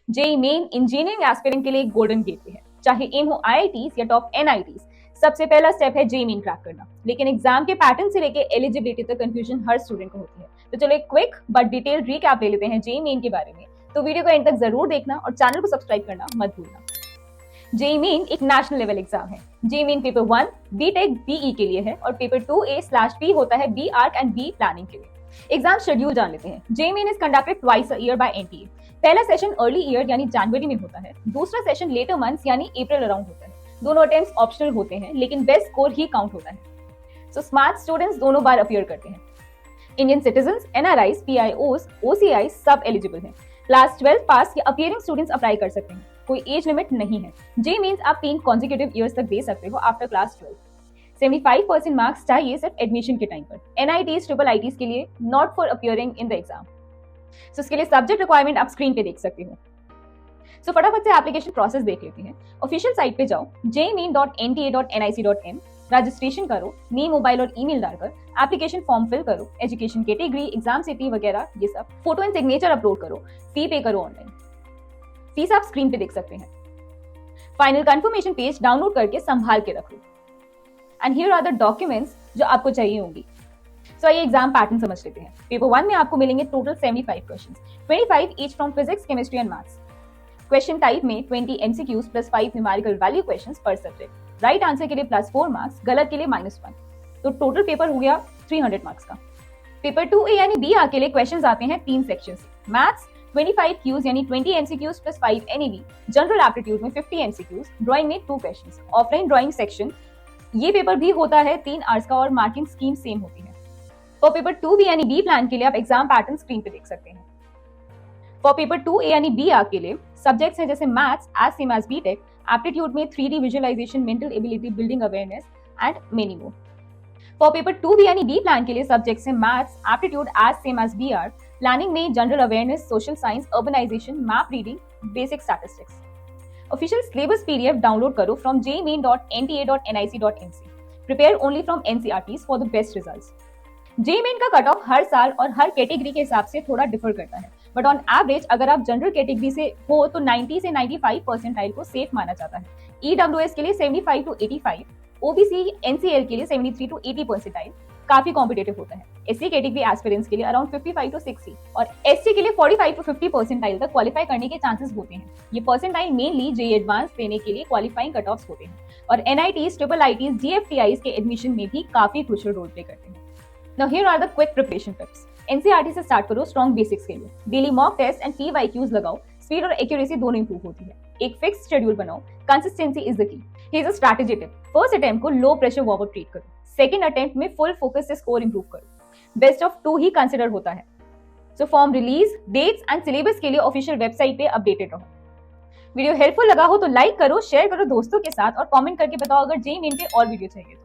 JEE main engineering aspirant के लिए एक गोल्डन गेटवे है। चाहे एम हो आईआईटीज या टॉप एनआईटीज, सबसे पहला स्टेप है जेई मेन क्रैक करना। लेकिन एग्जाम के पैटर्न से लेके एलिजिबिलिटी तक कंफ्यूजन हर स्टूडेंट को होती है। तो चलो एक क्विक बट डिटेल रीकैप ले लेते हैं जेई मेन के बारे में। तो वीडियो को एंड तक जरूर देखना और चैनल को सब्सक्राइब करना मत भूलना। जेई मेन एक नेशनल लेवल एग्जाम है। JEE main paper 1 B Tech BE के लिए है और पेपर 2A/B होता है B arch and B planning के लिए। एग्जाम शेड्यूल जान लेते हैं। JEE main is conducted twice a year by NTA. पहला सेशन अर्ली ईयर यानी जनवरी में होता है, दूसरा सेशन लेटर मंथ्स यानी अप्रैल अराउंड होता है। दोनों अटेम्प्ट्स ऑप्शनल होते हैं, लेकिन बेस्ट स्कोर ही काउंट होता है। सो स्मार्ट स्टूडेंट्स दोनों बार अपीयर करते हैं। इंडियन सिटीजंस, एनआरआईज, पीआईओज, ओसीआई सब एलिजिबल हैं। क्लास 12 पास या अपीयरिंग स्टूडेंट्स अप्लाई कर सकते हैं। कोई एज लिमिट नहीं है। जेई मींस आप 3 कॉन्जिक्यूटिव ईयर्स तक दे सकते हो आफ्टर क्लास 12। 75% मार्क्स चाहिए सिर्फ एडमिशन के टाइम पर। एनआईटीज, ट्रिपल आईटीज के लिए not for appearing in the exam. So इसके लिए सब्जेक्ट रिक्वायरमेंट आप स्क्रीन पे देख सकते हो। सो फटाफट से एप्लीकेशन प्रोसेस देख लेते हैं। ऑफिशियल साइट पे जाओ, jmean.nta.nic.in, रजिस्ट्रेशन करो, नेम, मोबाइल और ईमेल डालकर एप्लीकेशन फॉर्म फिल करो, एजुकेशन कैटेगरी, एग्जाम सिटी वगैरह ये सब, फोटो एंड सिग्नेचर अपलोड करो, फी पे करो ऑनलाइन। फीस आप स्क्रीन पे देख सकते हैं। फाइनल कंफर्मेशन पेज डाउनलोड करके संभाल के रखो। And here are the documents जो आपको चाहिए होंगी। सो ये एग्जाम पैटर्न समझ लेते हैं। पेपर 1 में आपको मिलेंगे total 75 questions, 25 each from physics, chemistry and maths. Question type में 20 MCQs plus 5 numerical value questions पर सब्जेक्ट। राइट आंसर के लिए +4 मार्क्स, गलत के लिए -1। तो टोटल पेपर हो गया 300 मार्क्स का। पेपर 2A यानी बी आर के लिए क्वेश्चंस आते हैं 3 सेक्शन से। मैथ्स 25 क्यूज यानी 20 MCQs plus 5 NEV. General aptitude में 50 एमसीक्यूज। ड्राइंग में 2 क्वेश्चंस। ऑफलाइन ड्राइंग सेक्शन ये पेपर भी होता है 3 आवर्स का और मार्किंग स्कीम सेम होती है। फॉर पेपर 2B यानी बी प्लान के लिए आप एग्जाम पैटर्न स्क्रीन पे देख सकते हैं। फॉर पेपर 2A यानी बी आर के लिए सब्जेक्ट्स हैं जैसे maths as same as BTech, aptitude में 3D visualisation, mental ability, building awareness and many more. For paper 2B यानी बी प्लान के लिए सब्जेक्ट्स हैं maths, aptitude as same as B R, planning में general awareness, social science, urbanisation, map reading, basic statistics. Official syllabus PDF download करो from jmean.nta.nic.in से। Prepare only from NCERTs for the best results. JEE main का cut off हर साल और हर category के हिसाब से थोड़ा डिफर करता है, बट ऑन एवरेज अगर आप जनरल कैटेगरी से हो तो 90 से 95 परसेंटाइल को सेफ माना जाता है। ईडब्ल्यूएस के लिए 75 to 85, ओबीसी एनसीएल के लिए 73 to 80 परसेंटाइल काफी कॉम्पिटेटिव होता है। एससी कैटेगरी एस्पिरेंट्स के लिए अराउंड 55 to 60 और एससी के लिए 45 to 50 परसेंटाइल तक क्वालिफाई करने के चांसेस होते हैं। ये परसेंटाइल मेनली जेई एडवांस देने के लिए क्वालिफाइंग कट ऑफ्स होते हैं और एनआईटीज, ट्रिपल आईटीज, जीएफटीआईज के एडमिशन में भी काफी क्रूशियल रोल प्ले करते हैं। Now here are the quick preparation tips. NCERT से स्टार्ट करो स्ट्रॉन्ग बेसिक्स के लिए। Daily mock test and PYQs लगाओ, स्पीड और एक्यूरेसी दोनों इंप्रूव होती है। एक फिक्स शेड्यूल बनाओ, consistency is the key. Here is a strategy tip. First attempt को low pressure warm up treat करो। सेकंड अटेम्प्ट में फुल फोकस से स्कोर इंप्रूव करो। बेस्ट ऑफ 2 ही कंसिडर होता है। So form release, dates and syllabus के लिए ऑफिशियल वेबसाइट पे अपडेटेड रहो। वीडियो हेल्पफुल लगा हो तो लाइक करो, शेयर करो दोस्तों के साथ और कमेंट करके बताओ अगर जेई मेन पे और वीडियो चाहिए तो।